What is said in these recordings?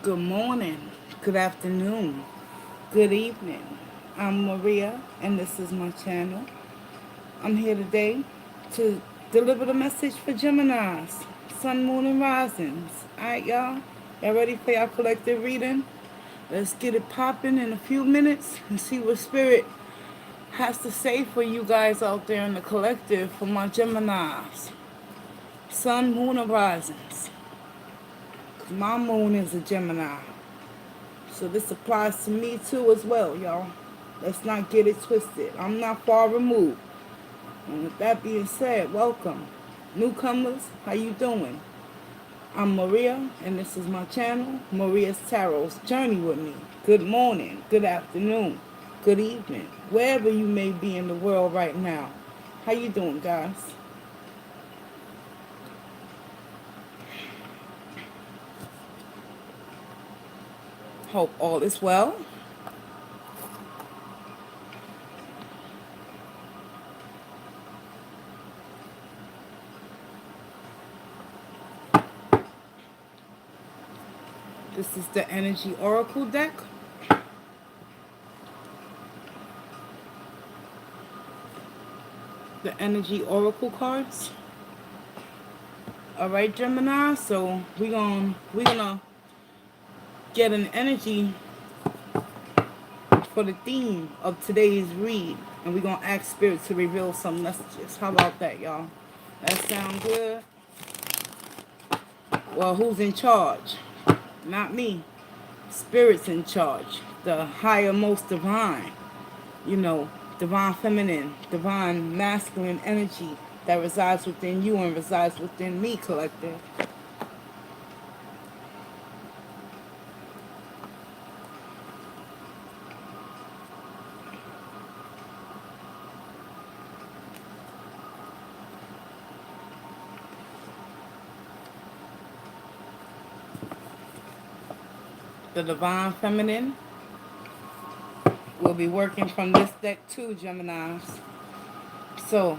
Good morning, good afternoon, good evening. I'm Maria, and this is my channel. I'm here today to deliver the message for Geminis, Sun, Moon, and Risings. Alright, y'all? Y'all ready for your collective reading? Let's get it popping in a few minutes and see what Spirit has to say for you guys out there in the collective for my Geminis, Sun, Moon, and Risings. My moon is a Gemini. So this applies to me too as well, y'all. Let's not get it twisted. I'm not far removed. And with that being said, welcome. Newcomers, how you doing? I'm Maria, and this is my channel, Maria's Tarot's Journey with me. Good morning, good afternoon, good evening, wherever you may be in the world right now. How you doing, guys? Hope all is well. This is the Energy Oracle deck. The Energy Oracle cards. All right, Gemini. So we're gonna get an energy for the theme of today's read, and we're gonna ask Spirit to reveal some messages. How about that, y'all? That sound good? Well, who's in charge? Not me. Spirit's in charge. The higher most divine. You know, divine feminine, divine masculine energy that resides within you and resides within me, collective. The divine feminine will be working from this deck too, Geminis. So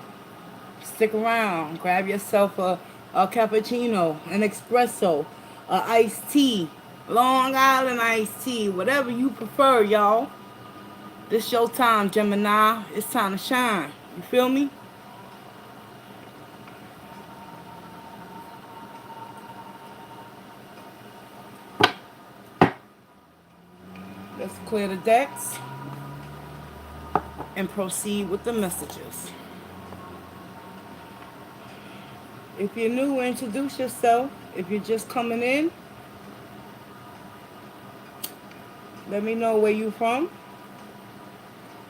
stick around. Grab yourself a cappuccino, an espresso, a iced tea, Long Island iced tea, whatever you prefer, y'all. This your time, Gemini. It's time to shine. You feel me? Let's clear the decks and proceed with the messages. If you're new, introduce yourself. If you're just coming in, let me know where you're from.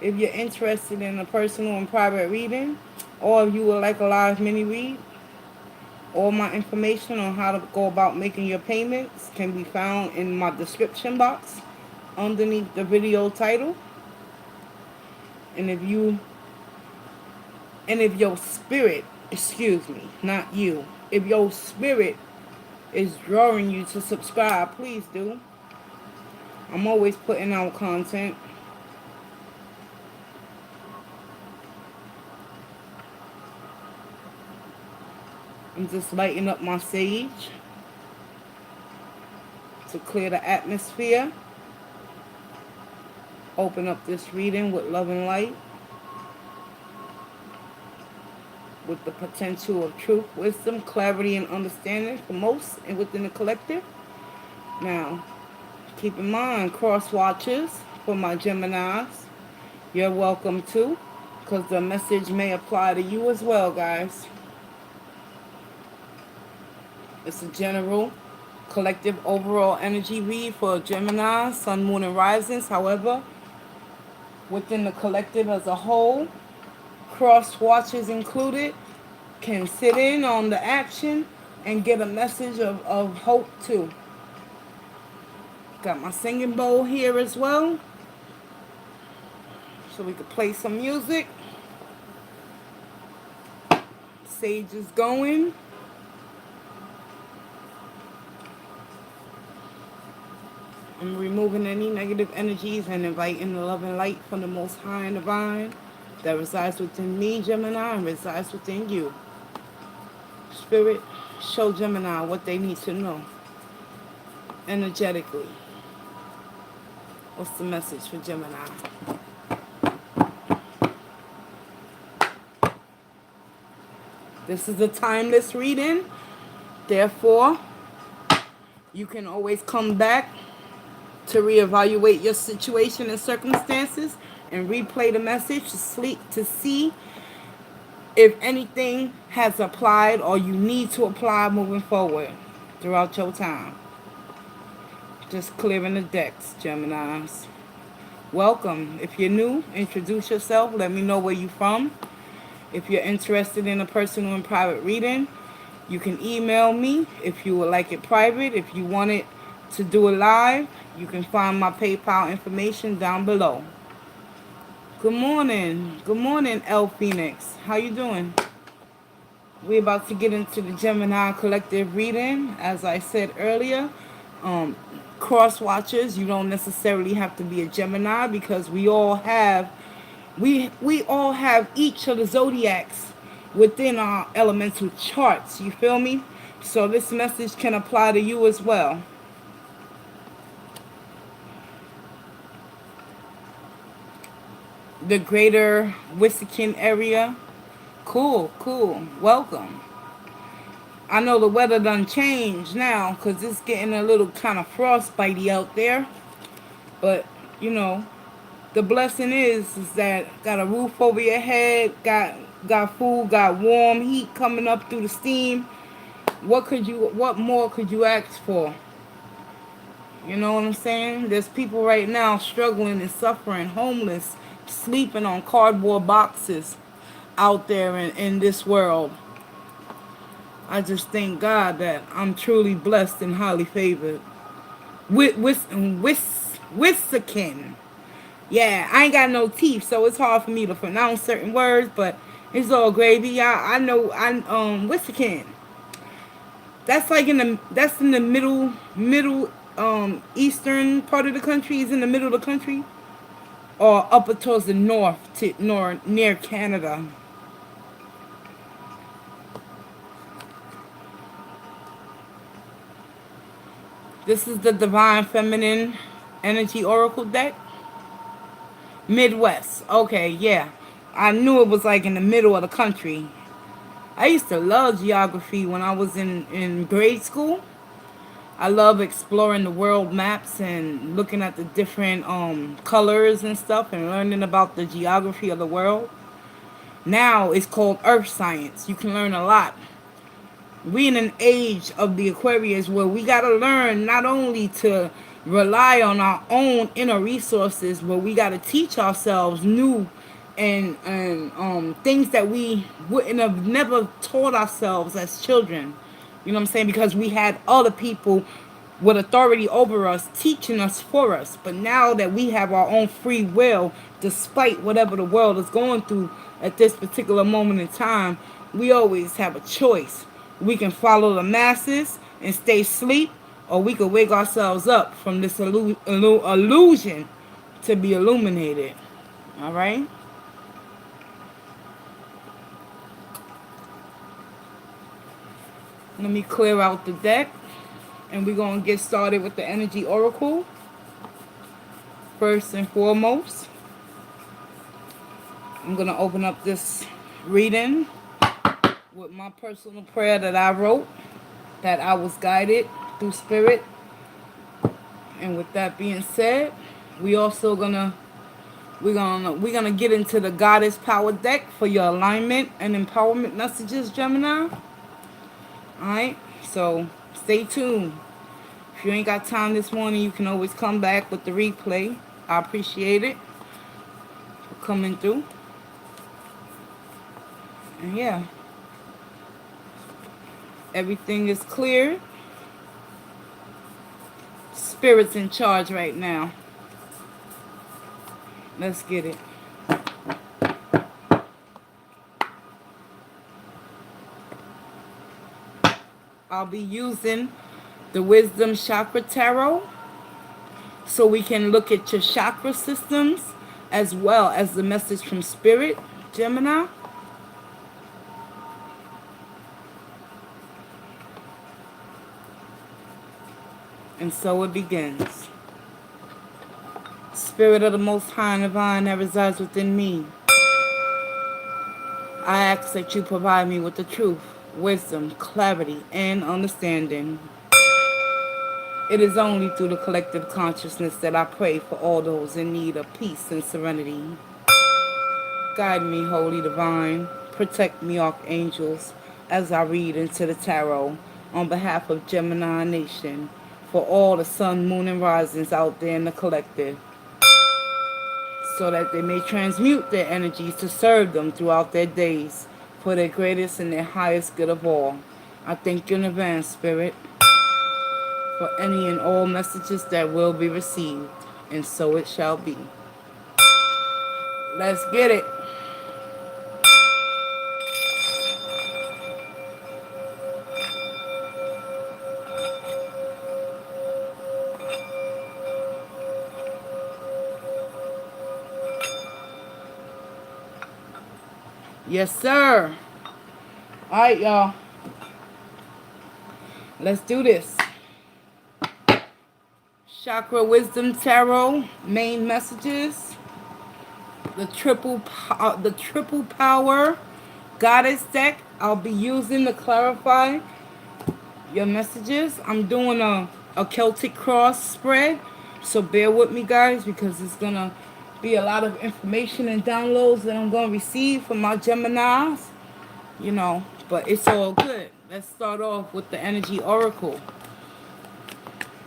If you're interested in a personal and private reading, or if you would like a live mini read, all my information on how to go about making your payments can be found in my description box underneath the video title. And if your spirit, excuse me, not you, if your spirit is drawing you to subscribe, please do. I'm always putting out content. I'm just lighting up my sage to clear the atmosphere. Open up this reading with love and light, with the potential of truth, wisdom, clarity, and understanding for most and within the collective. Now, keep in mind, cross watchers for my Geminis, you're welcome too, because the message may apply to you as well, guys. It's a general, collective, overall energy read for Gemini, Sun, Moon, and Risings. However, within the collective as a whole, cross watchers included, can sit in on the action and get a message of hope too. Got my singing bowl here as well, so we could play some music. Sage is going. I'm removing any negative energies and inviting the love and light from the Most High and Divine that resides within me, Gemini, and resides within you. Spirit, show Gemini what they need to know. energetically. What's the message for Gemini? This is a timeless reading. Therefore, you can always come back to reevaluate your situation and circumstances and replay the message to see if anything has applied or you need to apply moving forward throughout your time. Just clearing the decks, Geminis. Welcome. If you're new, introduce yourself. Let me know where you're from. If you're interested in a personal and private reading, you can email me if you would like it private. If you want it to do it live, you can find my PayPal information down below. Good morning. Good morning, L Phoenix. How you doing? We're about to get into the Gemini collective reading. As I said earlier, cross watchers, you don't necessarily have to be a Gemini because we all have each of the zodiacs within our elemental charts. You feel me? So this message can apply to you as well. The greater Wissahickon area. Cool. Welcome. I know the weather done changed now because it's getting a little kind of frostbitey out there. But, you know, the blessing is that got a roof over your head, got food, got warm heat coming up through the steam. What more could you ask for? You know what I'm saying? There's people right now struggling and suffering, homeless, sleeping on cardboard boxes out there in this world. I just thank God that I'm truly blessed and highly favored. Wissahickon. Yeah, I ain't got no teeth, so it's hard for me to pronounce certain words, but it's all gravy. I know Wissahickon. That's like in the middle eastern part of the country. Is in the middle of the country, or up towards the north near Canada. This is the Divine Feminine Energy Oracle deck. Midwest. Okay, yeah. I knew it was like in the middle of the country. I used to love geography when I was in grade school. I love exploring the world maps and looking at the different colors and stuff and learning about the geography of the world. Now it's called Earth Science. You can learn a lot. We in an age of the Aquarius where we got to learn not only to rely on our own inner resources, but we got to teach ourselves new and things that we wouldn't have never taught ourselves as children. You know what I'm saying? Because we had other people with authority over us teaching us for us. But now that we have our own free will, despite whatever the world is going through at this particular moment in time, we always have a choice. We can follow the masses and stay asleep, or we can wake ourselves up from this illusion to be illuminated. All right? Let me clear out the deck, and we're going to get started with the Energy Oracle. First and foremost, I'm going to open up this reading with my personal prayer that I wrote, that I was guided through spirit. And with that being said, we're gonna get into the Goddess Power deck for your alignment and empowerment messages, Gemini. Alright, so stay tuned. If you ain't got time this morning, you can always come back with the replay. I appreciate it for coming through. And yeah, everything is clear. Spirit's in charge right now. Let's get it. I'll be using the Wisdom Chakra Tarot so we can look at your chakra systems as well as the message from Spirit, Gemini. And so it begins. Spirit of the Most High and Divine that resides within me, I ask that you provide me with the truth, wisdom, clarity, and understanding. It is only through the collective consciousness that I pray for all those in need of peace and serenity. Guide me, Holy Divine. Protect me, Archangels, as I read into the tarot on behalf of Gemini Nation, for all the sun, moon, and risings out there in the collective, so that they may transmute their energies to serve them throughout their days for their greatest and their highest good of all. I thank you in advance, Spirit, for any and all messages that will be received, and so it shall be. Let's get it. Yes, sir. All right, y'all. Let's do this. Chakra Wisdom Tarot main messages. The triple power goddess deck I'll be using to clarify your messages. I'm doing a Celtic cross spread, so bear with me, guys, because it's gonna be a lot of information and downloads that I'm gonna receive from my Geminis, but it's all good. Let's start off with the energy oracle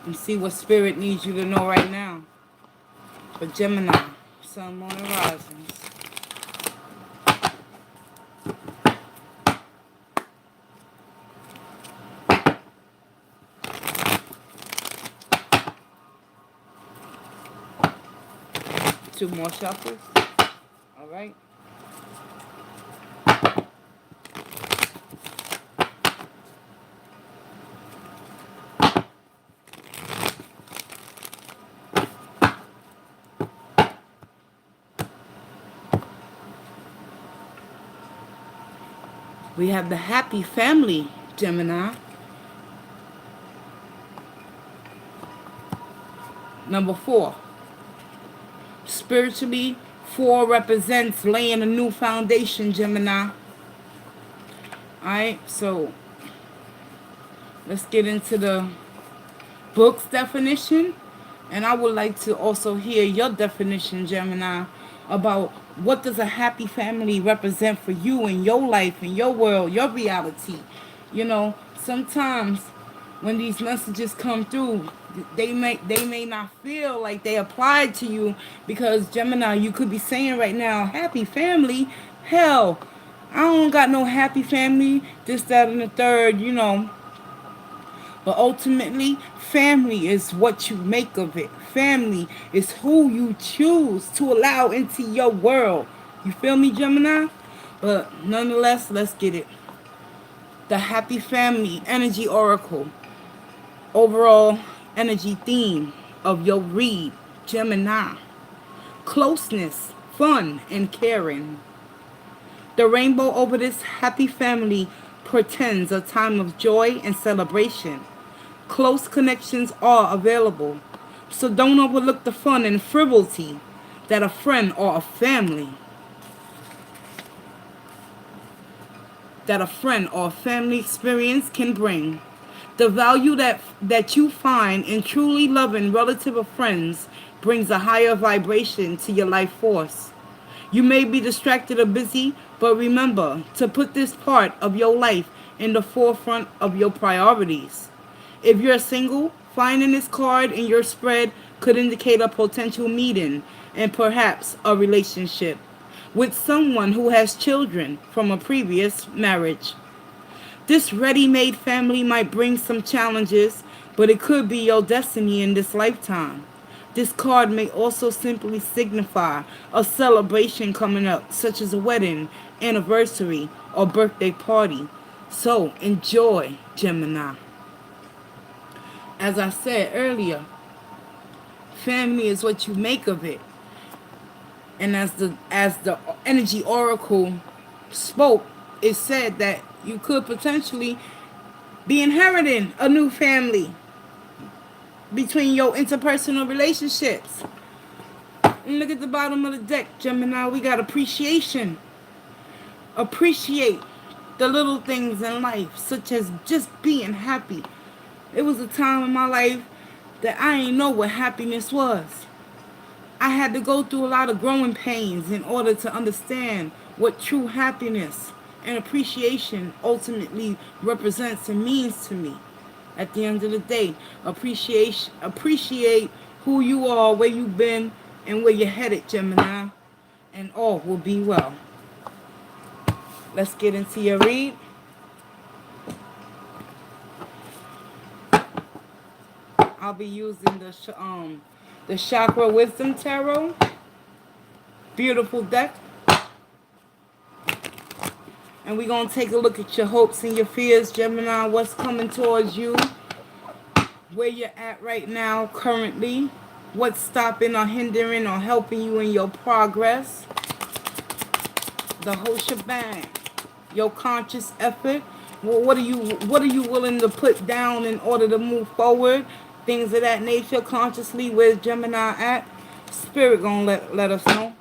and see what spirit needs you to know right now for Gemini, sun, moon, and risings. Two more shuffles. All right. We have the happy family, Gemini. Number 4. Spiritually, 4 represents laying a new foundation, Gemini. Alright, so let's get into the book's definition. And I would like to also hear your definition, Gemini, about what does a happy family represent for you in your life, in your world, your reality. Sometimes when these messages come through, they may not feel like they apply to you, because Gemini, you could be saying right now, happy family, hell, I don't got no happy family, this, that, and the third, But ultimately, family is what you make of it. Family is who you choose to allow into your world. You feel me, Gemini? But nonetheless, let's get it. The happy family energy oracle. Overall energy theme of your read, Gemini. Closeness, fun, and caring. The rainbow over this happy family portends a time of joy and celebration. Close connections are available, so don't overlook the fun and frivolity that a friend or a family experience can bring. The value that you find in truly loving relative or friends brings a higher vibration to your life force. You may be distracted or busy, but remember to put this part of your life in the forefront of your priorities. If you're single, finding this card in your spread could indicate a potential meeting and perhaps a relationship with someone who has children from a previous marriage. This ready-made family might bring some challenges, but it could be your destiny in this lifetime. This card may also simply signify a celebration coming up, such as a wedding, anniversary, or birthday party. So enjoy, Gemini. As I said earlier, family is what you make of it. And as the energy oracle spoke, it said that you could potentially be inheriting a new family. between your interpersonal relationships. And look at the bottom of the deck, Gemini. We got appreciation. Appreciate the little things in life, such as just being happy. It was a time in my life that I didn't know what happiness was. I had to go through a lot of growing pains in order to understand what true happiness and appreciation ultimately represents and means to me. At the end of the day, appreciate who you are, where you've been, and where you're headed, Gemini, and all will be well. Let's get into your read. I'll be using the Chakra Wisdom Tarot. Beautiful deck. And we're going to take a look at your hopes and your fears, Gemini. What's coming towards you. Where you're at right now, currently. What's stopping or hindering or helping you in your progress. The whole shebang. Your conscious effort. Well, what are you willing to put down in order to move forward? Things of that nature. Consciously, where's Gemini at? Spirit gonna let us know.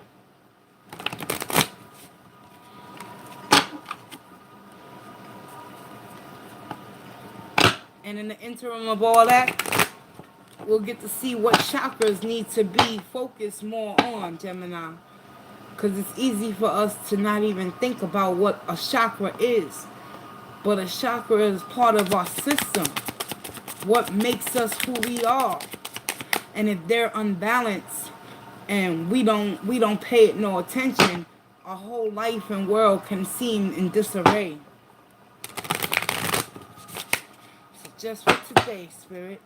And in the interim of all that, we'll get to see what chakras need to be focused more on, Gemini. Because it's easy for us to not even think about what a chakra is. But a chakra is part of our system. What makes us who we are. And if they're unbalanced and we don't pay it no attention, our whole life and world can seem in disarray. So just for today, Spirit,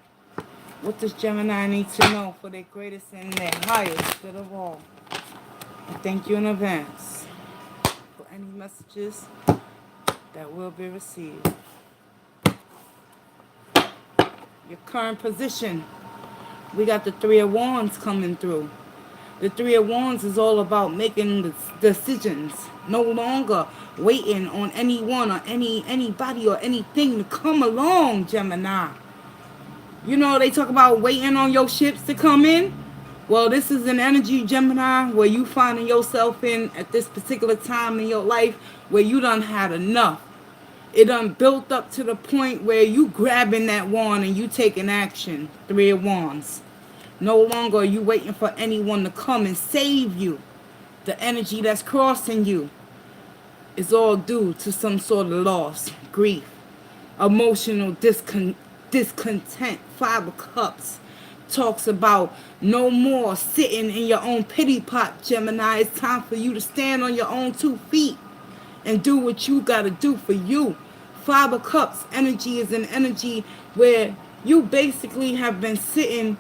what does Gemini need to know for their greatest and their highest good of all? I thank you in advance for any messages that will be received. Your current position. We got the Three of Wands coming through. The Three of Wands is all about making the decisions. No longer waiting on anyone or anybody or anything to come along, Gemini. You know, they talk about waiting on your ships to come in. Well, this is an energy, Gemini, where you finding yourself in at this particular time in your life where you done had enough. It done built up to the point where you grabbing that wand and you taking action. Three of Wands. No longer are you waiting for anyone to come and save you. The energy that's crossing you is all due to some sort of loss, grief, emotional discontent. Five of Cups talks about no more sitting in your own pity pot, Gemini. It's time for you to stand on your own 2 feet and do what you got to do for you. Five of Cups energy is an energy where you basically have been sitting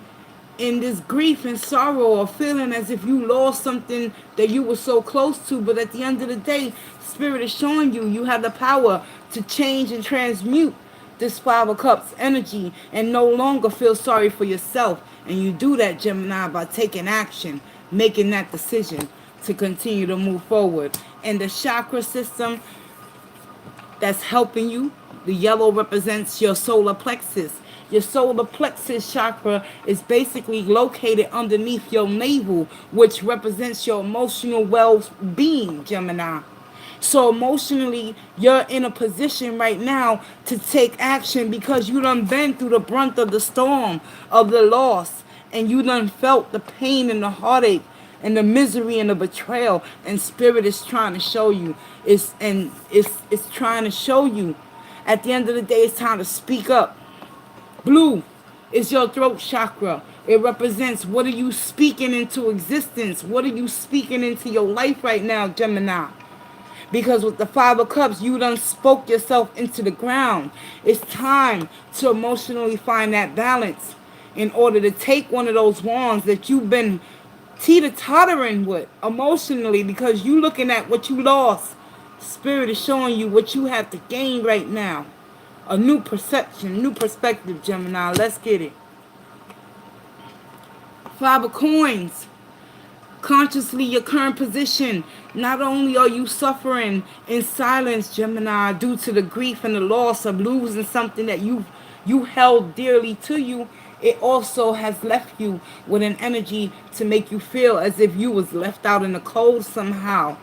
in this grief and sorrow or feeling as if you lost something that you were so close to. But at the end of the day, Spirit is showing you have the power to change and transmute this Five of Cups energy and no longer feel sorry for yourself. And you do that, Gemini, by taking action, making that decision to continue to move forward. And the chakra system that's helping you, the yellow represents your solar plexus. Your solar plexus chakra is basically located underneath your navel, which represents your emotional well-being, Gemini. So emotionally, you're in a position right now to take action because you done been through the brunt of the storm of the loss. And you done felt the pain and the heartache and the misery and the betrayal. And Spirit is trying to show you. It's trying to show you. At the end of the day, it's time to speak up. Blue is your throat chakra. It represents what are you speaking into existence? What are you speaking into your life right now, Gemini? Because with the Five of Cups, you done spoke yourself into the ground. It's time to emotionally find that balance in order to take one of those wands that you've been teeter-tottering with emotionally because you looking at what you lost. Spirit is showing you what you have to gain right now. A new perception, new perspective, Gemini. Let's get it. Five of Coins. Consciously, your current position. Not only are you suffering in silence, Gemini, due to the grief and the loss of losing something that you held dearly to you, it also has left you with an energy to make you feel as if you was left out in the cold somehow.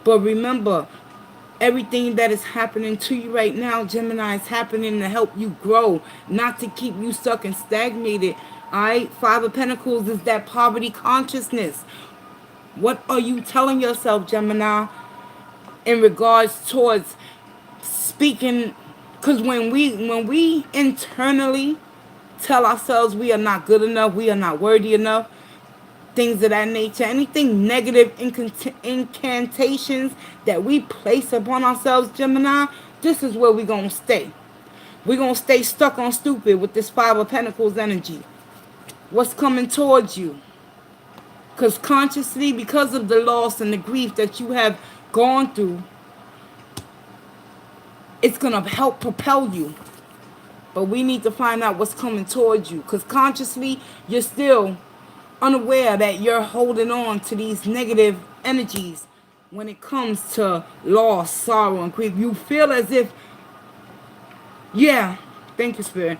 But remember, everything that is happening to you right now, Gemini, is happening to help you grow, not to keep you stuck and stagnated. Alright, Five of Pentacles is that poverty consciousness. What are you telling yourself, Gemini, in regards towards speaking? Because when we internally tell ourselves we are not good enough, we are not worthy enough, things of that nature, anything negative incantations that we place upon ourselves, Gemini, this is where we're going to stay. We're going to stay stuck on stupid with this Five of Pentacles energy. What's coming towards you? Because consciously, because of the loss and the grief that you have gone through, it's going to help propel you. But we need to find out what's coming towards you. Because consciously, you're still unaware that you're holding on to these negative energies when it comes to loss, sorrow, and grief. You feel as if, yeah, thank you, Spirit.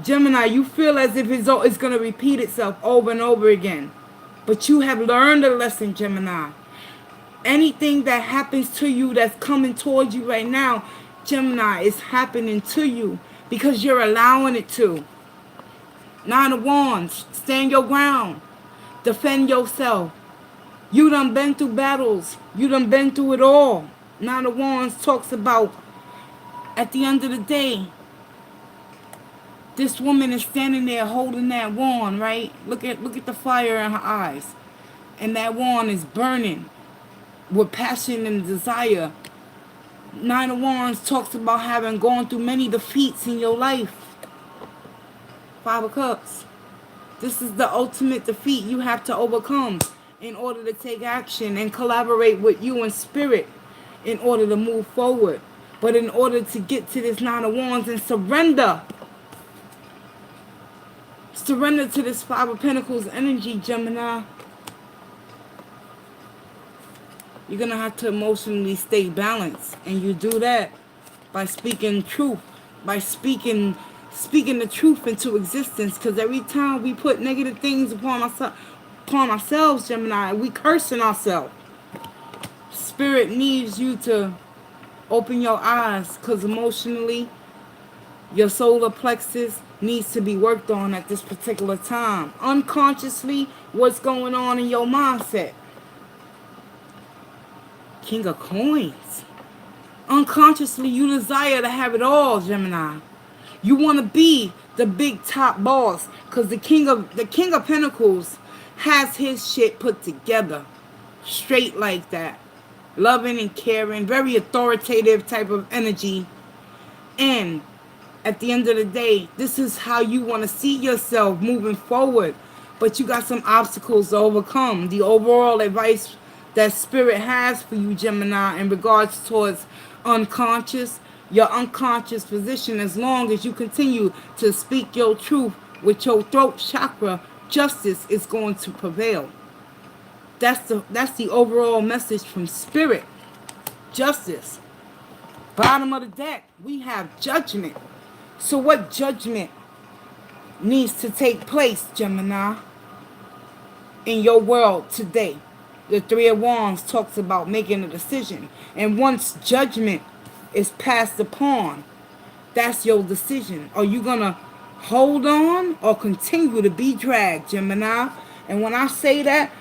Gemini, you feel as if it's going to repeat itself over and over again. But you have learned a lesson, Gemini. Anything that happens to you that's coming towards you right now, Gemini, is happening to you because you're allowing it to. Nine of Wands, stand your ground. Defend yourself. You done been through battles. You done been through it all. Nine of Wands talks about, at the end of the day, this woman is standing there holding that wand, right? Look at the fire in her eyes. And that wand is burning with passion and desire. Nine of Wands talks about having gone through many defeats in your life. Five of Cups. This is the ultimate defeat you have to overcome in order to take action and collaborate with you in spirit in order to move forward. But in order to get to this Nine of Wands and surrender to this Five of Pentacles energy, Gemini, you're going to have to emotionally stay balanced. And you do that by speaking truth, by speaking the truth into existence. Because every time we put negative things upon ourselves, Gemini, we cursing ourselves. Spirit needs you to open your eyes, because emotionally, your solar plexus needs to be worked on at this particular time. Unconsciously, what's going on in your mindset? King of Coins. Unconsciously, you desire to have it all, Gemini. You want to be the big top boss, because the King of Pentacles has his shit put together, straight like that, loving and caring, very authoritative type of energy. And at the end of the day, this is how you want to see yourself moving forward. But you got some obstacles to overcome. The overall advice that Spirit has for you, Gemini, in regards towards your unconscious position, as long as you continue to speak your truth with your throat chakra, justice is going to prevail. That's the overall message from Spirit. Justice. Bottom of the deck, we have judgment. So what judgment needs to take place, Gemini, in your world today? The Three of Wands talks about making a decision. And once judgment is passed upon, that's your decision. Are you going to hold on or continue to be dragged, Gemini? And when I say that,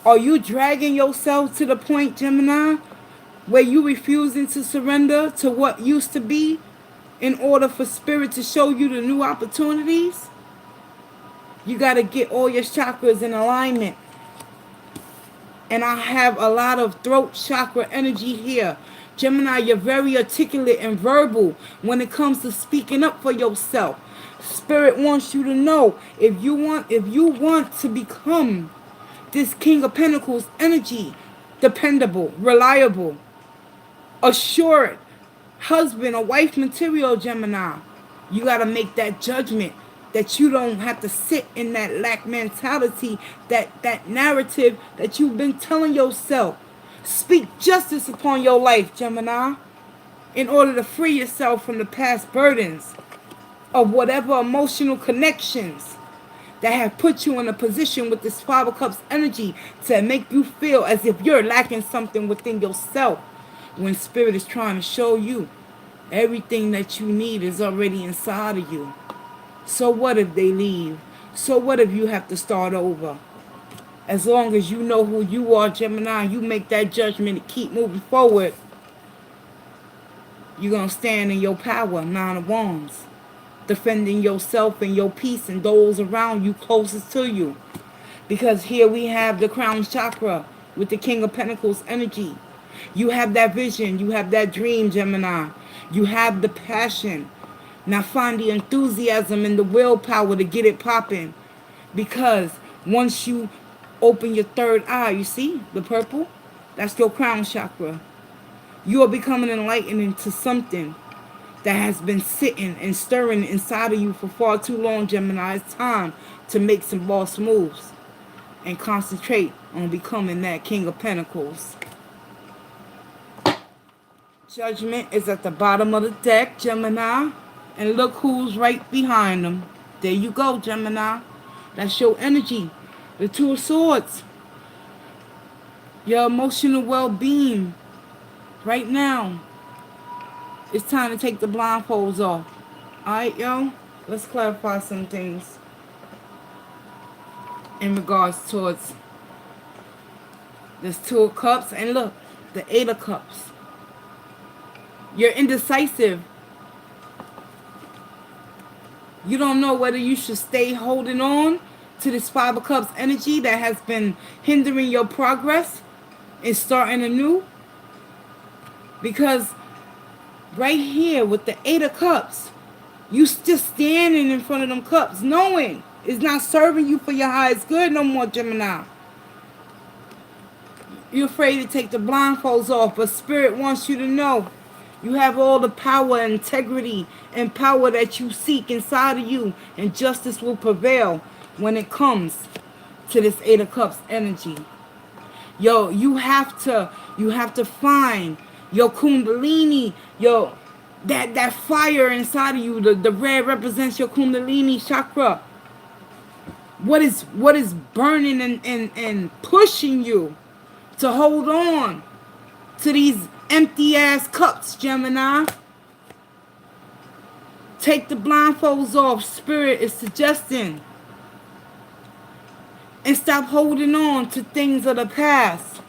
are you dragging yourself to the point, Gemini, where you refusing to surrender to what used to be in order for Spirit to show you the new opportunities? You got to get all your chakras in alignment. And I have a lot of throat chakra energy here. Gemini, you're very articulate and verbal when it comes to speaking up for yourself. Spirit wants you to know, if you want to become this King of Pentacles energy, dependable, reliable, assured, husband or wife material, Gemini, you got to make that judgment that you don't have to sit in that lack mentality, that narrative that you've been telling yourself. Speak justice upon your life, Gemini, in order to free yourself from the past burdens of whatever emotional connections that have put you in a position with this Five of Cups energy to make you feel as if you're lacking something within yourself, when Spirit is trying to show you everything that you need is already inside of you. So what if they leave? So what if you have to start over? As long as you know who you are, Gemini, you make that judgment and keep moving forward, you're going to stand in your power, Nine of Wands, defending yourself and your peace and those around you closest to you. Because here we have the Crown Chakra with the King of Pentacles energy. You have that vision. You have that dream, Gemini. You have the passion. Now find the enthusiasm and the willpower to get it popping. Because once you open your third eye, you see the purple? That's your crown chakra. You are becoming enlightened into something that has been sitting and stirring inside of you for far too long, Gemini. It's time to make some boss moves and concentrate on becoming that King of Pentacles. Judgment is at the bottom of the deck, Gemini. And look who's right behind them. There you go, Gemini. That's your energy. The Two of Swords. Your emotional well-being. Right now. It's time to take the blindfolds off. Alright, yo? Let's clarify some things in regards towards this Two of Cups. And look, the Eight of Cups. You're indecisive. You don't know whether you should stay holding on to this Five of Cups energy that has been hindering your progress and starting anew. Because right here with the Eight of Cups, you just standing in front of them cups knowing it's not serving you for your highest good no more, Gemini. You're afraid to take the blindfolds off, but Spirit wants you to know you have all the power, integrity, and power that you seek inside of you, and justice will prevail when it comes to this Eight of Cups energy. Yo, you have to find your Kundalini, that fire inside of you. The red represents your Kundalini chakra. What is burning and pushing you to hold on to these empty ass cups, Gemini? Take the blindfolds off. Spirit is suggesting. And stop holding on to things of the past,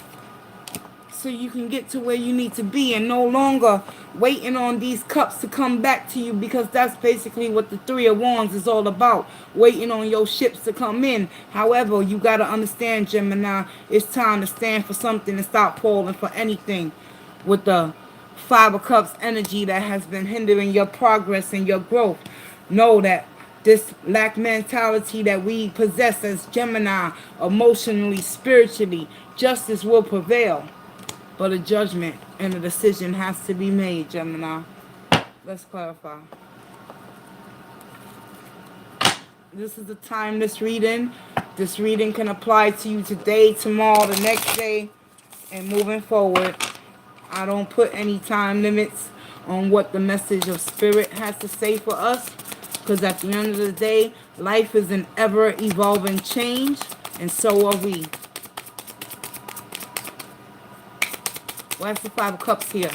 so you can get to where you need to be, and no longer waiting on these cups to come back to you, because that's basically what the Three of Wands is all about. Waiting on your ships to come in. However, you got to understand, Gemini, it's time to stand for something and stop falling for anything with the Five of Cups energy that has been hindering your progress and your growth. Know that this lack mentality that we possess as Gemini, emotionally, spiritually, justice will prevail. But a judgment and a decision has to be made, Gemini. Let's clarify. This is the timeless reading. This reading can apply to you today, tomorrow, the next day, and moving forward. I don't put any time limits on what the message of Spirit has to say for us, because at the end of the day, life is an ever-evolving change, and so are we. Why is the Five of Cups here?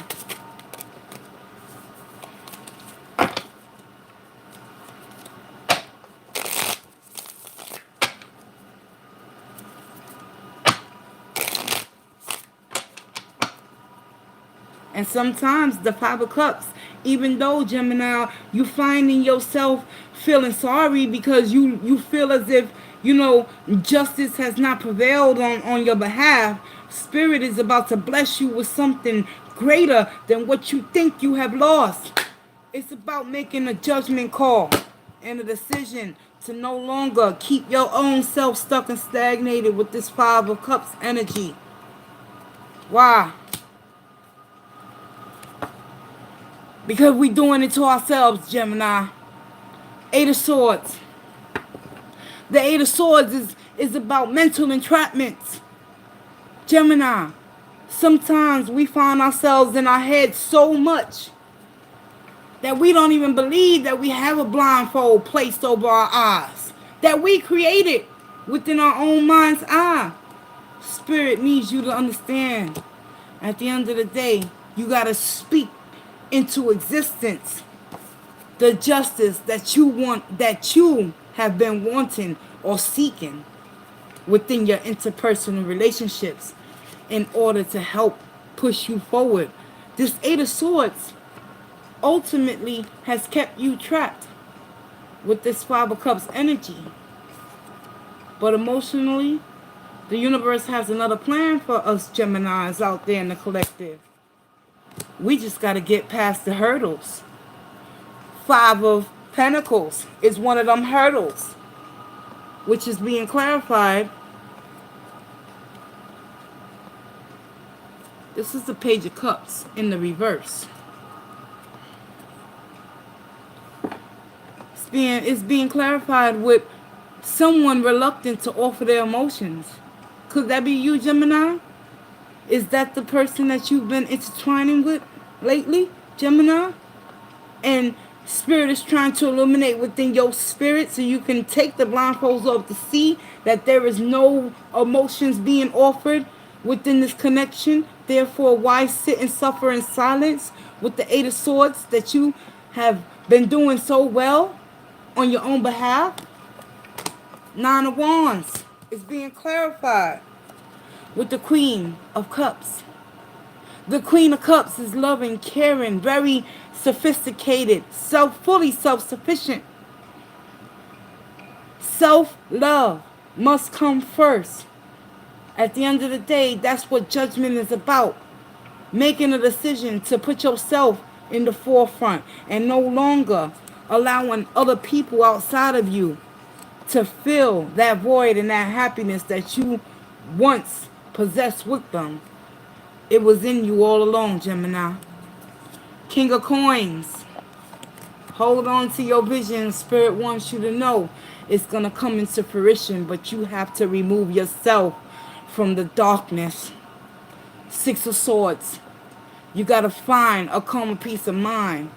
And sometimes the Five of Cups, even though, Gemini, you finding yourself feeling sorry because you feel as if, justice has not prevailed on your behalf, Spirit is about to bless you with something greater than what you think you have lost. It's about making a judgment call and a decision to no longer keep your own self stuck and stagnated with this Five of Cups energy. Why? Because we're doing it to ourselves, Gemini. Eight of Swords. The Eight of Swords is about mental entrapments. Gemini. Sometimes we find ourselves in our head so much that we don't even believe that we have a blindfold placed over our eyes that we created within our own mind's eye. Spirit needs you to understand. At the end of the day, you got to speak into existence the justice that you want, that you have been wanting or seeking within your interpersonal relationships in order to help push you forward. This Eight of Swords ultimately has kept you trapped with this Five of Cups energy. But emotionally, the universe has another plan for us Geminis out there in the collective. We just got to get past the hurdles. Five of Pentacles is one of them hurdles, which is being clarified. This is the Page of Cups in the reverse. It's being clarified with someone reluctant to offer their emotions. Could that be you, Gemini? Is that the person that you've been intertwining with lately, Gemini? And Spirit is trying to illuminate within your spirit so you can take the blindfolds off to see that there is no emotions being offered within this connection. Therefore, why sit and suffer in silence with the Eight of Swords that you have been doing so well on your own behalf? Nine of Wands is being clarified with the Queen of Cups. The Queen of Cups is loving, caring, very sophisticated, fully self-sufficient. Self-love must come first. At the end of the day, that's what judgment is about. Making a decision to put yourself in the forefront and no longer allowing other people outside of you to fill that void and that happiness that you once possessed with them. It was in you all along, Gemini. King of Coins. Hold on to your vision. Spirit wants you to know it's going to come into fruition, but you have to remove yourself from the darkness. Six of Swords. You got to find a calmer peace of mind.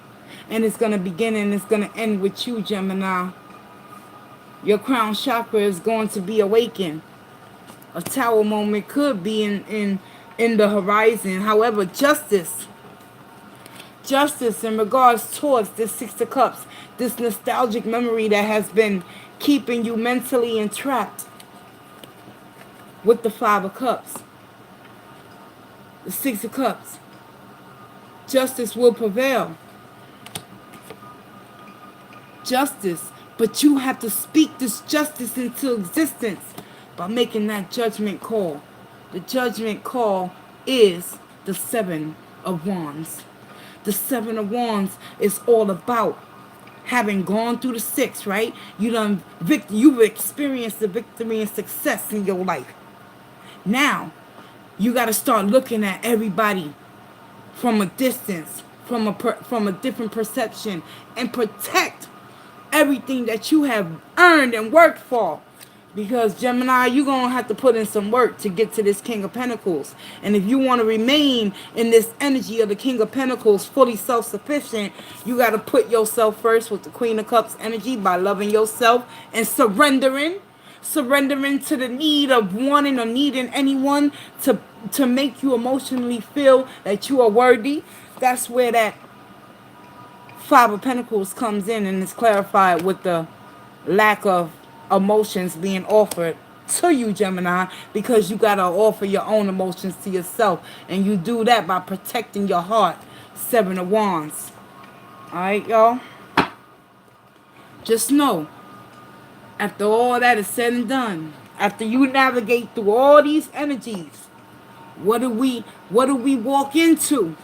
And it's going to begin and it's going to end with you, Gemini. Your crown chakra is going to be awakened. A tower moment could be in the horizon. However, justice in regards towards this Six of Cups, this nostalgic memory that has been keeping you mentally entrapped with the Five of Cups, the Six of Cups. Justice will prevail. Justice, but you have to speak this justice into existence by making that judgment call. The judgment call is the Seven of Wands. The Seven of Wands is all about having gone through the six, right? You've experienced the victory and success in your life. Now, you got to start looking at everybody from a distance, from a different perception, and protect everything that you have earned and worked for. Because Gemini, you're going to have to put in some work to get to this King of Pentacles. And if you want to remain in this energy of the King of Pentacles, fully self-sufficient, you got to put yourself first with the Queen of Cups energy by loving yourself and surrendering to the need of wanting or needing anyone to make you emotionally feel that you are worthy. That's where that Five of Pentacles comes in and is clarified with the lack of emotions being offered to you, Gemini, because you got to offer your own emotions to yourself. And you do that by protecting your heart. Seven of Wands. Alright, y'all? Just know, after all that is said and done, after you navigate through all these energies, what do we walk into?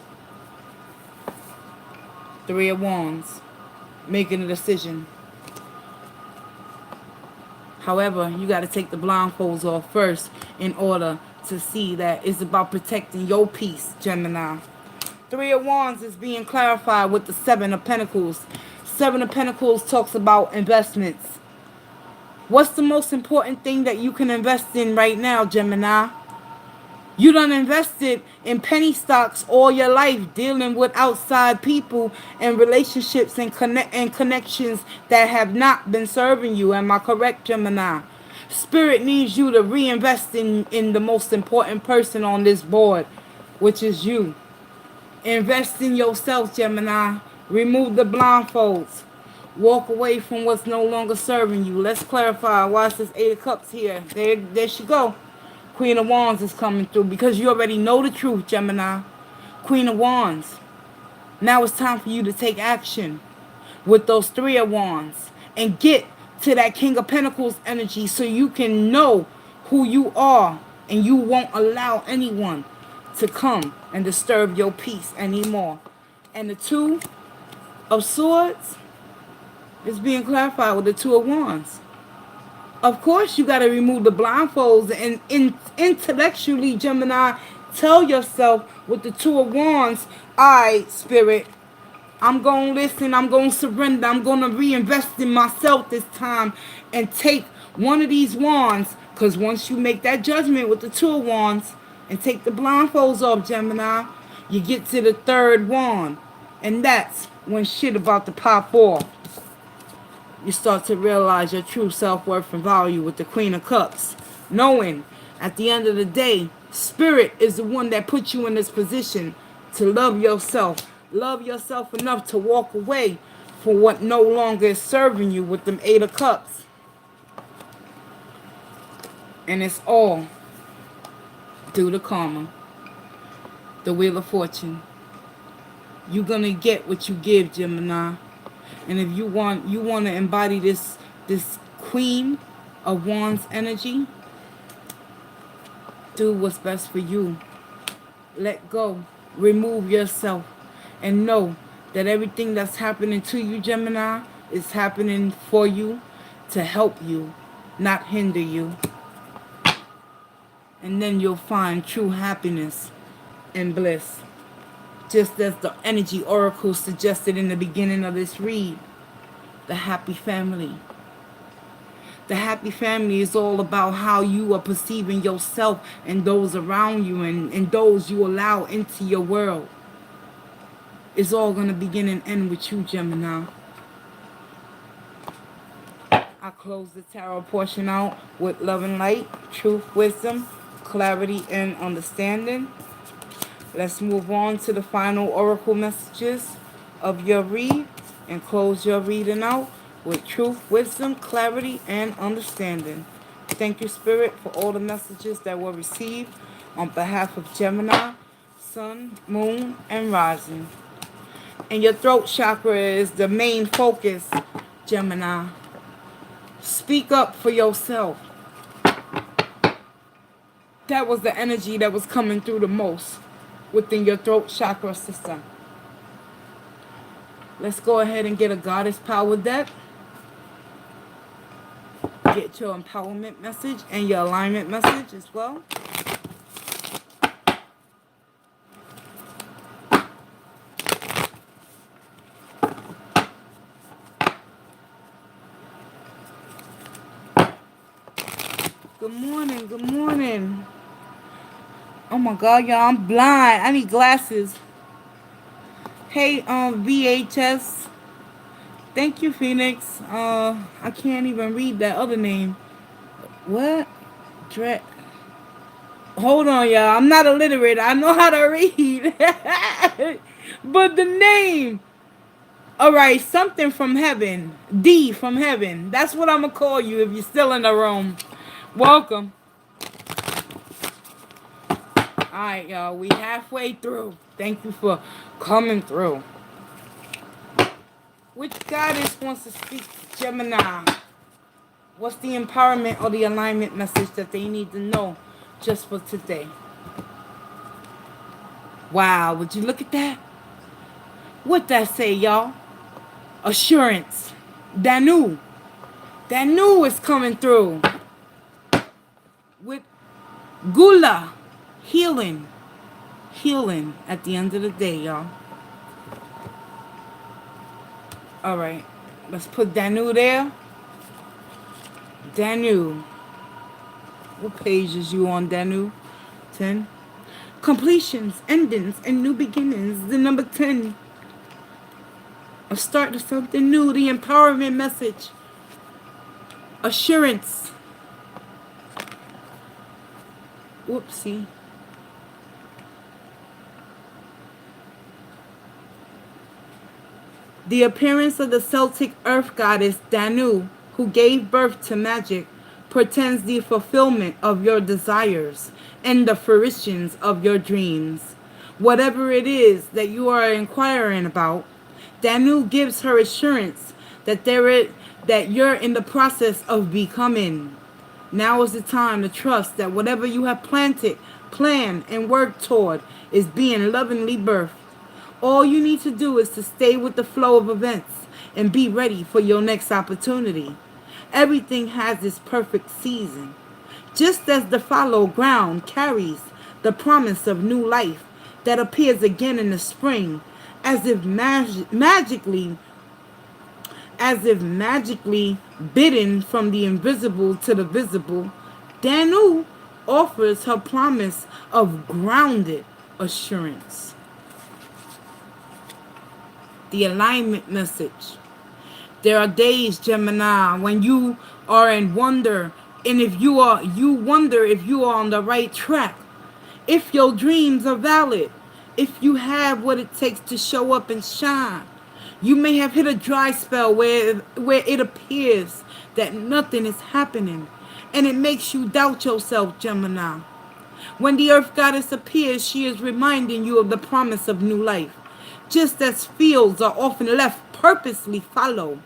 Three of Wands. Making a decision. However, you got to take the blindfolds off first in order to see that it's about protecting your peace, Gemini. Three of Wands is being clarified with the Seven of Pentacles. Seven of Pentacles talks about investments. What's the most important thing that you can invest in right now, Gemini? You done invested in penny stocks all your life, dealing with outside people and relationships and connections that have not been serving you. Am I correct, Gemini? Spirit needs you to reinvest in the most important person on this board, which is you. Invest in yourself, Gemini. Remove the blindfolds. Walk away from what's no longer serving you. Let's clarify. Watch this Eight of Cups here. There she go. Queen of Wands is coming through because you already know the truth, Gemini. Queen of Wands. Now it's time for you to take action with those Three of Wands and get to that King of Pentacles energy so you can know who you are and you won't allow anyone to come and disturb your peace anymore. And the Two of Swords is being clarified with the Two of Wands. Of course, you got to remove the blindfolds and intellectually, Gemini, tell yourself with the Two of Wands, I, Spirit, I'm going to listen, I'm going to surrender, I'm going to reinvest in myself this time and take one of these wands. Because once you make that judgment with the Two of Wands and take the blindfolds off, Gemini, you get to the third wand. And that's when shit about to pop off. You start to realize your true self-worth and value with the Queen of Cups. Knowing at the end of the day, Spirit is the one that put you in this position to love yourself. Love yourself enough to walk away from what no longer is serving you with them Eight of Cups. And it's all due to karma. The Wheel of Fortune. You're going to get what you give, Gemini. And if you want to embody this Queen of Wands energy, do what's best for you. Let go. Remove yourself. And know that everything that's happening to you, Gemini, is happening for you to help you, not hinder you. And then you'll find true happiness and bliss. Just as the energy oracle suggested in the beginning of this read, the happy family. The happy family is all about how you are perceiving yourself and those around you and those you allow into your world. It's all going to begin and end with you, Gemini. I close the tarot portion out with love and light, truth, wisdom, clarity, and understanding. Let's move on to the final oracle messages of your read and close your reading out with truth, wisdom, clarity, and understanding. Thank you, Spirit, for all the messages that were received on behalf of Gemini, Sun, Moon, and Rising. And your throat chakra is the main focus, Gemini. Speak up for yourself. That was the energy that was coming through the most within your throat chakra system. Let's go ahead and get a goddess power deck. Get your empowerment message and your alignment message as well. Good morning, good morning. Oh my God, y'all, I'm blind. I need glasses. Hey, VHS. Thank you, Phoenix. I can't even read that other name. What? Hold on, y'all. I'm not illiterate. I know how to read. But the name. Alright, something from heaven. D from heaven. That's what I'm going to call you if you're still in the room. Welcome. Alright, y'all. We halfway through. Thank you for coming through. Which goddess wants to speak to Gemini? What's the empowerment or the alignment message that they need to know just for today? Wow, would you look at that? What that say, y'all? Assurance. Danu. Danu is coming through. With Gula. Healing. Healing at the end of the day, y'all. Alright. Let's put Danu there. Danu. What page is you on, Danu? 10? Completions, endings, and new beginnings. The number 10, a start to something new. The empowerment message, assurance. Whoopsie. The appearance of the Celtic earth goddess Danu, who gave birth to magic, portends the fulfillment of your desires and the fruitions of your dreams. Whatever it is that you are inquiring about, Danu gives her assurance that that you're in the process of becoming. Now is the time to trust that whatever you have planned, and worked toward is being lovingly birthed. All you need to do is to stay with the flow of events and be ready for your next opportunity. Everything has its perfect season. Just as the fallow ground carries the promise of new life that appears again in the spring, as if magically bidden from the invisible to the visible, Danu offers her promise of grounded assurance. The alignment message. There are days, Gemini, when you are in wonder, and you wonder if you are on the right track, if your dreams are valid, if you have what it takes to show up and shine. You may have hit a dry spell where it appears that nothing is happening, and it makes you doubt yourself, Gemini. When the earth goddess appears, she is reminding you of the promise of new life. Just as fields are often left purposely fallow,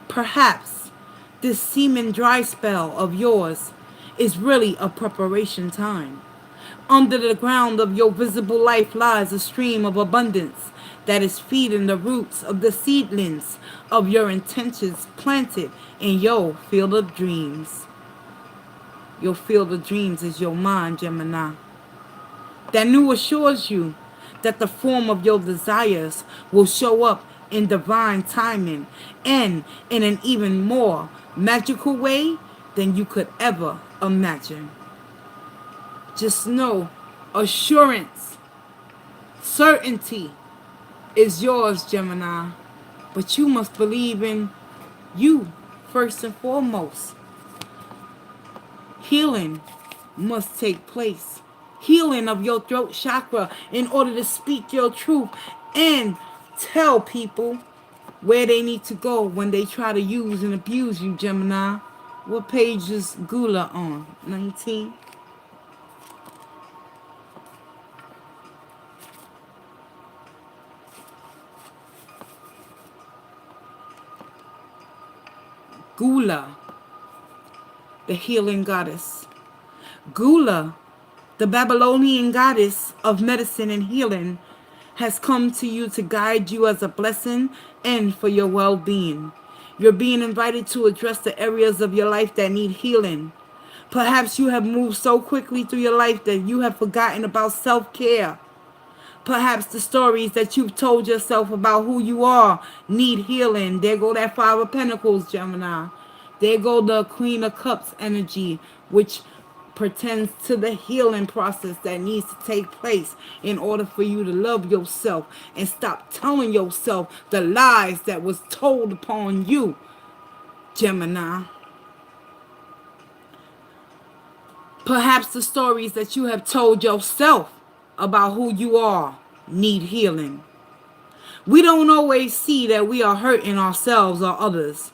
perhaps this seeming dry spell of yours is really a preparation time. Under the ground of your visible life lies a stream of abundance that is feeding the roots of the seedlings of your intentions planted in your field of dreams. Your field of dreams is your mind, Gemini. Danu assures you that the form of your desires will show up in divine timing and in an even more magical way than you could ever imagine. Just know, assurance, certainty is yours, Gemini. But you must believe in you first and foremost. Healing must take place. Healing of your throat chakra in order to speak your truth and tell people where they need to go when they try to use and abuse you, Gemini. What page is Gula on? 19? Gula, the healing goddess. Gula, the Babylonian goddess of medicine and healing, has come to you to guide you as a blessing and for your well-being. You're being invited to address the areas of your life that need healing. Perhaps you have moved so quickly through your life that you have forgotten about self-care. Perhaps the stories that you've told yourself about who you are need healing. There go that Five of Pentacles, Gemini. There go the Queen of Cups energy, which pertains to the healing process that needs to take place in order for you to love yourself and stop telling yourself the lies that was told upon you, Gemini. Perhaps the stories that you have told yourself about who you are need healing. We don't always see that we are hurting ourselves or others.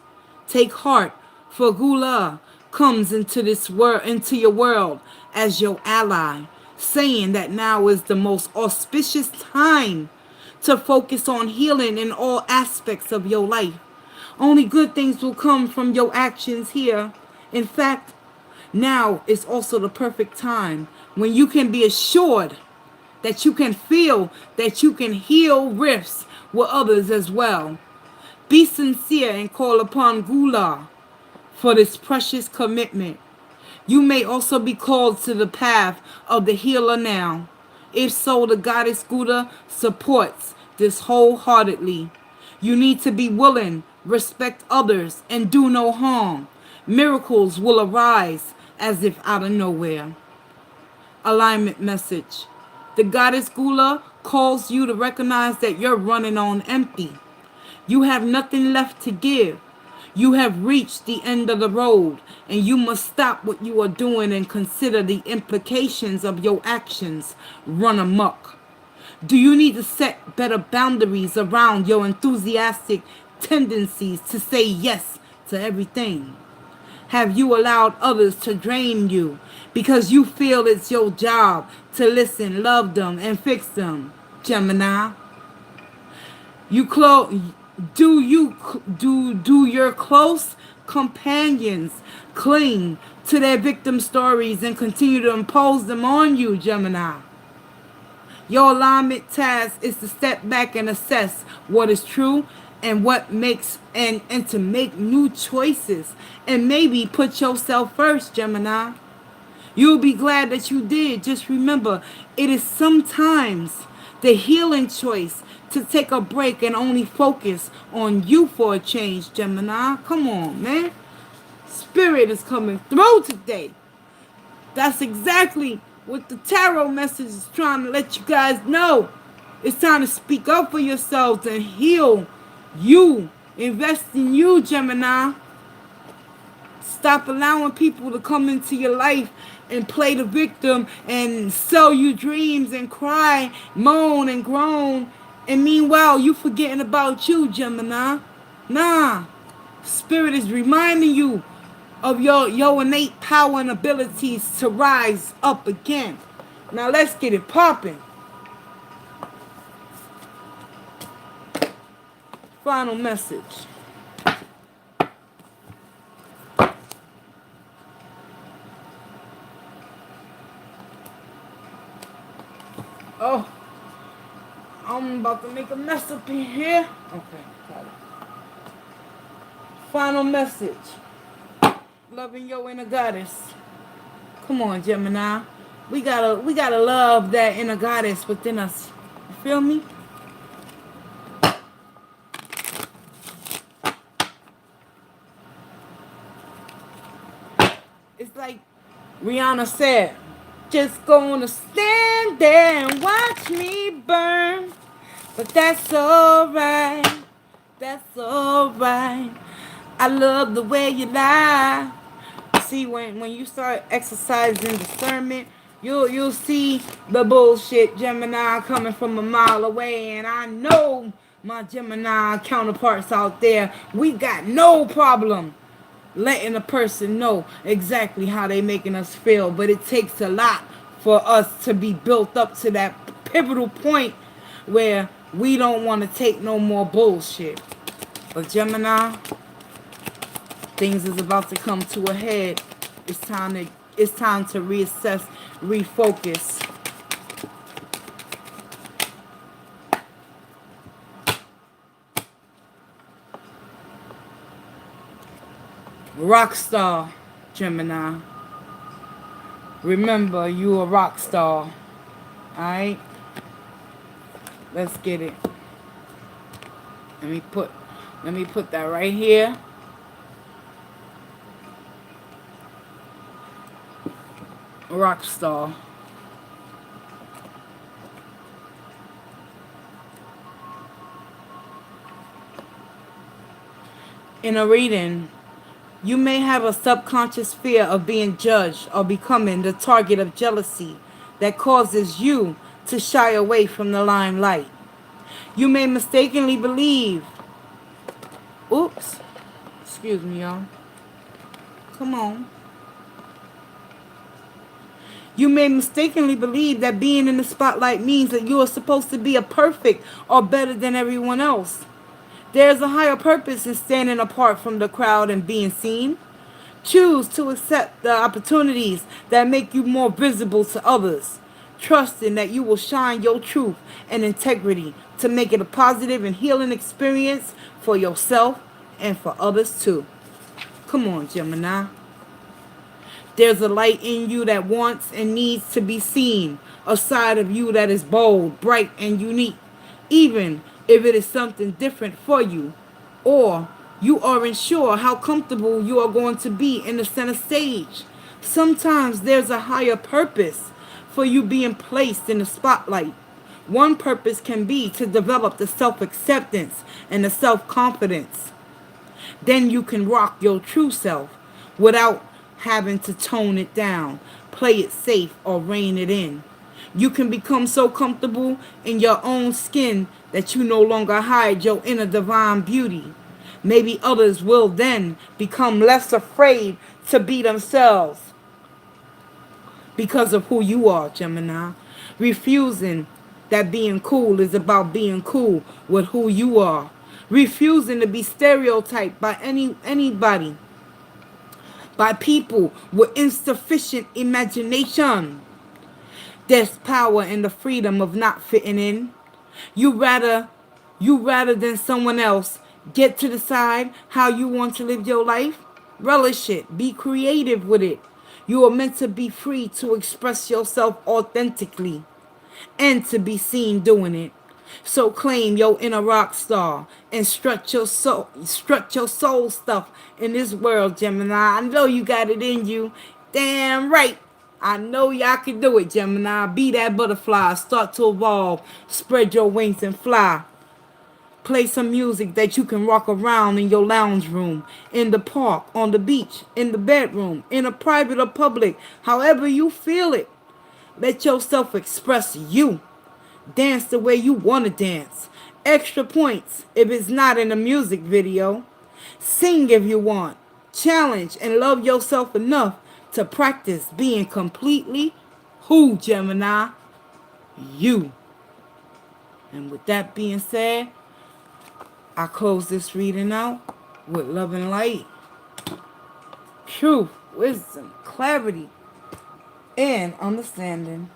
Take heart, for Gula comes into your world as your ally, saying that now is the most auspicious time to focus on healing in all aspects of your life. Only good things will come from your actions here. In fact, now is also the perfect time when you can be assured that you can feel that you can heal rifts with others as well. Be sincere and call upon Gula for this precious commitment. You may also be called to the path of the healer now. If so, the goddess Gula supports this wholeheartedly. You need to be willing, respect others, and do no harm. Miracles will arise as if out of nowhere. Alignment message. The goddess Gula calls you to recognize that you're running on empty. You have nothing left to give. You have reached the end of the road, and you must stop what you are doing and consider the implications of your actions. Run amok. Do you need to set better boundaries around your enthusiastic tendencies to say yes to everything? Have you allowed others to drain you because you feel it's your job to listen, love them, and fix them? Gemini. You do your close companions cling to their victim stories and continue to impose them on you, Gemini? Your alignment task is to step back and assess what is true and what makes and to make new choices and maybe put yourself first, Gemini. You'll be glad that you did. Just remember, it is sometimes the healing choice to take a break and only focus on you for a change, Gemini. Come on, man. Spirit is coming through today. That's exactly what the tarot message is trying to let you guys know. It's time to speak up for yourselves and heal you. Invest in you, Gemini. Stop allowing people to come into your life and play the victim and sell you dreams and cry, moan and groan. And meanwhile, you forgetting about you, Gemini. Nah. Spirit is reminding you of your innate power and abilities to rise up again. Now let's get it popping. Final message. Oh, I'm about to make a mess up in here. Okay, got it. Final message. Loving your inner goddess. Come on, Gemini. We gotta love that inner goddess within us. You feel me? It's like Rihanna said, just gonna stand there and watch me burn. But that's alright. That's alright. I love the way you lie. See, when you start exercising discernment, you'll see the bullshit Gemini coming from a mile away. And I know my Gemini counterparts out there, we got no problem letting a person know exactly how they making us feel. But it takes a lot for us to be built up to that pivotal point where we don't want to take no more bullshit. But Gemini, things is about to come to a head. It's time to reassess, refocus. Rock star, Gemini. Remember, you a rock star. Alright? Let's get it. Let me put that right here. Rock star. In a reading, you may have a subconscious fear of being judged or becoming the target of jealousy that causes you to shy away from the limelight. You may mistakenly believe, oops, excuse me, y'all. Come on. You may mistakenly believe that being in the spotlight means that you are supposed to be a perfect or better than everyone else. There's a higher purpose in standing apart from the crowd and being seen. Choose to accept the opportunities that make you more visible to others, trusting that you will shine your truth and integrity to make it a positive and healing experience for yourself and for others too. Come on, Gemini. There's a light in you that wants and needs to be seen, a side of you that is bold, bright, and unique, even if it is something different for you, or you aren't sure how comfortable you are going to be in the center stage. Sometimes there's a higher purpose for you being placed in the spotlight. One purpose can be to develop the self-acceptance and the self-confidence. Then you can rock your true self without having to tone it down, play it safe, or rein it in. You can become so comfortable in your own skin that you no longer hide your inner divine beauty. Maybe others will then become less afraid to be themselves because of who you are, Gemini. Refusing that being cool is about being cool with who you are. Refusing to be stereotyped by anybody, by people with insufficient imagination. There's power in the freedom of not fitting in. You rather than someone else get to decide how you want to live your life. Relish it. Be creative with it. You are meant to be free to express yourself authentically and to be seen doing it. So claim your inner rock star and strut your soul stuff in this world, Gemini. I know you got it in you. Damn right. I know y'all can do it, Gemini. Be that butterfly. Start to evolve. Spread your wings and fly. Play some music that you can rock around in your lounge room, in the park, on the beach, in the bedroom, in a private or public, however you feel it. Let yourself express you. Dance the way you want to dance. Extra points if it's not in a music video. Sing if you want. Challenge and love yourself enough to practice being completely who, Gemini? You. And with that being said, I close this reading out with love and light, truth, wisdom, clarity, and understanding.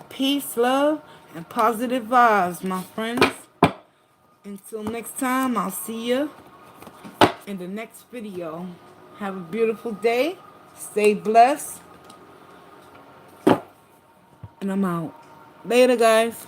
Peace, love, and positive vibes, my friends. Until next time, I'll see you in the next video. Have a beautiful day. Stay blessed. And I'm out. Later, guys.